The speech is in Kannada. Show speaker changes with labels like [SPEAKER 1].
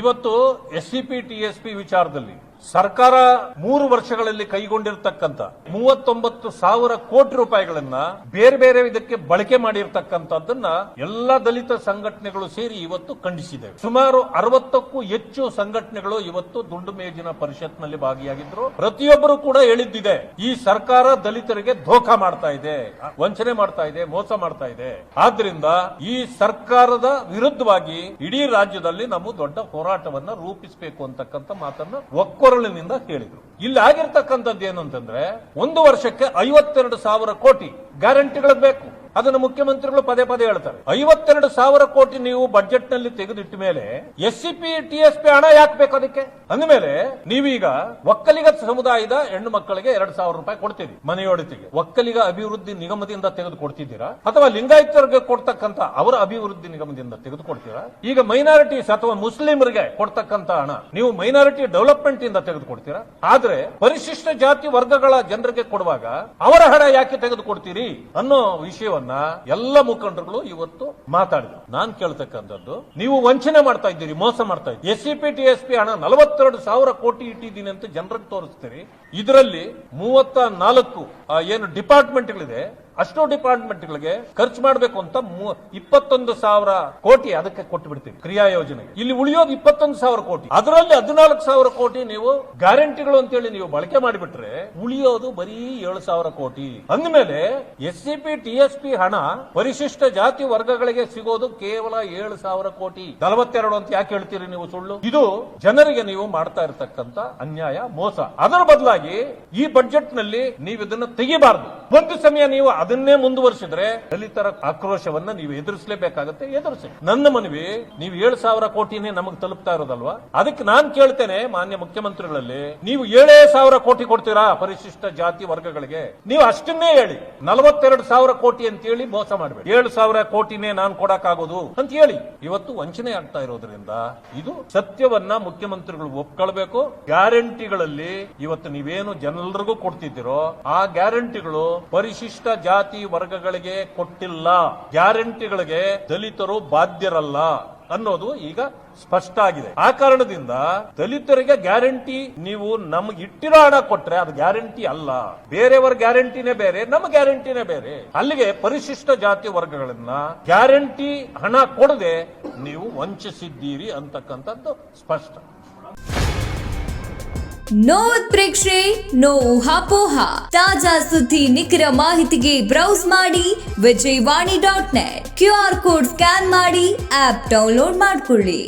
[SPEAKER 1] ಇವತ್ತು SCP TSP ವಿಚಾರದಲ್ಲಿ ಸರ್ಕಾರ 3 ವರ್ಷಗಳಲ್ಲಿ ಕೈಗೊಂಡಿರತಕ್ಕಂತ 39,000 ಕೋಟಿ ರೂಪಾಯಿಗಳನ್ನ ಬೇರೆ ಬೇರೆ ಇದಕ್ಕೆ ಬಳಕೆ ಮಾಡಿರ್ತಕ್ಕಂಥದ್ದನ್ನ ಎಲ್ಲ ದಲಿತ ಸಂಘಟನೆಗಳು ಸೇರಿ ಇವತ್ತು ಖಂಡಿಸಿದೆ. ಸುಮಾರು 60ಕ್ಕೂ ಹೆಚ್ಚು ಸಂಘಟನೆಗಳು ಇವತ್ತು ದುಂಡು ಮೇಜಿನ ಪರಿಷತ್ನಲ್ಲಿ ಭಾಗಿಯಾಗಿದ್ರು. ಪ್ರತಿಯೊಬ್ಬರು ಕೂಡ ಹೇಳಿದ್ದಿದೆ, ಈ ಸರ್ಕಾರ ದಲಿತರಿಗೆ ಧೋಖಾ ಮಾಡ್ತಾ ಇದೆ, ವಂಚನೆ ಮಾಡ್ತಾ ಇದೆ, ಮೋಸ ಮಾಡ್ತಾ ಇದೆ. ಆದ್ರಿಂದ ಈ ಸರ್ಕಾರದ ವಿರುದ್ಧವಾಗಿ ಇಡೀ ರಾಜ್ಯದಲ್ಲಿ ನಾವು ದೊಡ್ಡ ಹೋರಾಟವನ್ನ ರೂಪಿಸಬೇಕು ಅಂತಕ್ಕಂಥ ಮಾತನ್ನ ಒಕ್ಕೊರಳಿನಿಂದ ಹೇಳಿದ್ರು. ಇಲ್ಲಿ ಆಗಿರ್ತಕ್ಕಂಥದ್ದು ಏನು ಅಂತಂದ್ರೆ, 1 ವರ್ಷಕ್ಕೆ 52,000 ಕೋಟಿ ಗ್ಯಾರಂಟಿಗಳು ಬೇಕು. ಅದನ್ನು ಮುಖ್ಯಮಂತ್ರಿಗಳು ಪದೇ ಪದೇ ಹೇಳ್ತಾರೆ. 52,000 ಕೋಟಿ ನೀವು ಬಜೆಟ್ ನಲ್ಲಿ ತೆಗೆದಿಟ್ಟ ಮೇಲೆ SCP TSP ಹಣ ಯಾಕೆ ಬೇಕು ಅದಕ್ಕೆ ಅಂದಮೇಲೆ, ನೀವೀಗ ಒಕ್ಕಲಿಗ ಸಮುದಾಯದ ಹೆಣ್ಣು ಮಕ್ಕಳಿಗೆ 2,000 ರೂಪಾಯಿ ಕೊಡ್ತೀರಿ ಮನೆಯೊಡತಿಗೆ. ಒಕ್ಕಲಿಗ ಅಭಿವೃದ್ಧಿ ನಿಗಮದಿಂದ ತೆಗೆದು ಕೊಡ್ತಿದ್ದೀರಾ ಅಥವಾ ಲಿಂಗಾಯತರಿಗೆ ಕೊಡ್ತಕ್ಕಂತ ಅವರ ಅಭಿವೃದ್ಧಿ ನಿಗಮದಿಂದ ತೆಗೆದುಕೊಡ್ತೀರಾ? ಈಗ ಮೈನಾರಿಟೀಸ್ ಅಥವಾ ಮುಸ್ಲಿಮರಿಗೆ ಕೊಡ್ತಕ್ಕಂತ ಹಣ ನೀವು ಮೈನಾರಿಟಿ ಡೆವಲಪ್ಮೆಂಟ್ ಇಂದ ತೆಗೆದುಕೊಡ್ತೀರಾ? ಆದ್ರೆ ಪರಿಶಿಷ್ಟ ಜಾತಿ ವರ್ಗಗಳ ಜನರಿಗೆ ಕೊಡುವಾಗ ಅವರ ಹಣ ಯಾಕೆ ತೆಗೆದುಕೊಡ್ತೀರಿ ಅನ್ನೋ ವಿಷಯವನ್ನು ಎಲ್ಲ ಮುಖಂಡರುಗಳು ಇವತ್ತು ಮಾತಾಡಿದ್ರು. ನಾನ್ ಕೇಳ್ತಕ್ಕಂಥದ್ದು, ನೀವು ವಂಚನೆ ಮಾಡ್ತಾ ಇದ್ದೀರಿ, ಮೋಸ ಮಾಡ್ತಾ ಇದ್ದೀರಿ. SCP TSP ಹಣ 42,000 ಕೋಟಿ ಇಟ್ಟಿದ್ದೀನಿ ಅಂತ ಜನರಿಗೆ ತೋರಿಸ್ತೀರಿ. ಇದರಲ್ಲಿ 34 ಏನು ಡಿಪಾರ್ಟ್ಮೆಂಟ್ಗಳಿದೆ, ಅಷ್ಟು ಡಿಪಾರ್ಟ್ಮೆಂಟ್ಗಳಿಗೆ ಖರ್ಚು ಮಾಡಬೇಕು ಅಂತ 21,000 ಕೋಟಿ ಅದಕ್ಕೆ ಕೊಟ್ಟು ಬಿಡ್ತೀವಿ ಕ್ರಿಯಾ ಯೋಜನೆಗೆ. ಇಲ್ಲಿ ಉಳಿಯೋದು 21,000 ಕೋಟಿ. ಅದರಲ್ಲಿ 14,000 ಕೋಟಿ ನೀವು ಗ್ಯಾರಂಟಿಗಳು ಅಂತೇಳಿ ನೀವು ಬಳಕೆ ಮಾಡಿಬಿಟ್ರೆ ಉಳಿಯೋದು ಬರೀ 7,000 ಕೋಟಿ. ಅಂದಮೇಲೆ SCP TSP ಹಣ ಪರಿಶಿಷ್ಟ ಜಾತಿ ವರ್ಗಗಳಿಗೆ ಸಿಗೋದು ಕೇವಲ 7,000 ಕೋಟಿ. 42 ಅಂತ ಯಾಕೆ ಹೇಳ್ತೀರಿ ನೀವು? ಸುಳ್ಳು. ಇದು ಜನರಿಗೆ ನೀವು ಮಾಡ್ತಾ ಇರತಕ್ಕಂತ ಅನ್ಯಾಯ, ಮೋಸ. ಅದರ ಬದಲಾಗಿ ಈ ಬಜೆಟ್ ನಲ್ಲಿ ನೀವು ಇದನ್ನು ತೆಗಿಬಾರದು. ಒಂದು ಸಮಯ ನೀವು ಅದನ್ನೇ ಮುಂದುವರಿಸಿದ್ರೆ ದಲಿತರ ಆಕ್ರೋಶವನ್ನ ನೀವು ಎದುರಿಸಲೇಬೇಕಾಗುತ್ತೆ. ಎದುರಿಸಿ. ನನ್ನ ಮನವಿ, ನೀವು 7,000 ಕೋಟಿನೇ ನಮಗೆ ತಲುಪ್ತಾ ಇರೋದಲ್ವಾ? ಅದಕ್ಕೆ ನಾನು ಕೇಳ್ತೇನೆ ಮಾನ್ಯ ಮುಖ್ಯಮಂತ್ರಿಗಳಲ್ಲಿ, ನೀವು 7,000 ಕೋಟಿ ಕೊಡ್ತೀರಾ ಪರಿಶಿಷ್ಟ ಜಾತಿ ವರ್ಗಗಳಿಗೆ? ನೀವು ಅಷ್ಟನ್ನೇ ಹೇಳಿ. 42,000 ಕೋಟಿ ಅಂತ ಹೇಳಿ ಮೋಸ ಮಾಡಬೇಡಿ. 7,000 ಕೋಟಿನೇ ನಾನು ಕೊಡಕ್ಕಾಗೋದು ಅಂತ ಹೇಳಿ. ಇವತ್ತು ವಂಚನೆ ಆಗ್ತಾ ಇರೋದ್ರಿಂದ ಇದು ಸತ್ಯವನ್ನ ಮುಖ್ಯಮಂತ್ರಿಗಳು ಒಪ್ಕೊಳ್ಬೇಕು. ಗ್ಯಾರಂಟಿಗಳಲ್ಲಿ ಇವತ್ತು ನೀವೇನು ಜನರಿಗೂ ಕೊಡ್ತಿದ್ದೀರೋ ಆ ಗ್ಯಾರಂಟಿಗಳು ಪರಿಶಿಷ್ಟ ಜಾತಿ ವರ್ಗಗಳಿಗೆ ಕೊಟ್ಟಿಲ್ಲ. ಗ್ಯಾರಂಟಿಗಳಿಗೆ ದಲಿತರು ಬಾಧ್ಯರಲ್ಲ ಅನ್ನೋದು ಈಗ ಸ್ಪಷ್ಟ ಆಗಿದೆ. ಆ ಕಾರಣದಿಂದ ದಲಿತರಿಗೆ ಗ್ಯಾರಂಟಿ ನೀವು ನಮ್ಗೆ ಇಟ್ಟಿರೋ ಹಣ ಕೊಟ್ರೆ ಅದು ಗ್ಯಾರಂಟಿ ಅಲ್ಲ. ಬೇರೆಯವರ ಗ್ಯಾರಂಟಿನೇ ಬೇರೆ, ನಮ್ಮ ಗ್ಯಾರಂಟಿನೇ ಬೇರೆ. ಅಲ್ಲಿಗೆ ಪರಿಶಿಷ್ಟ ಜಾತಿ ವರ್ಗಗಳನ್ನ ಗ್ಯಾರಂಟಿ ಹಣ ಕೊಡದೆ ನೀವು ವಂಚಿಸಿದ್ದೀರಿ ಅಂತಕ್ಕಂಥದ್ದು ಸ್ಪಷ್ಟ.
[SPEAKER 2] ನೋ ಉತ್ಪ್ರೇಕ್ಷೆ, ನೋ ಊಹಾಪೋಹ. ತಾಜಾ ಸುದ್ದಿ, ನಿಖರ ಮಾಹಿತಿಗೆ ಬ್ರೌಸ್ ಮಾಡಿ ವಿಜಯವಾಣಿ.net. QR ಕೋಡ್ ಸ್ಕ್ಯಾನ್ ಮಾಡಿ ಆಪ್ ಡೌನ್ಲೋಡ್ ಮಾಡಿಕೊಳ್ಳಿ.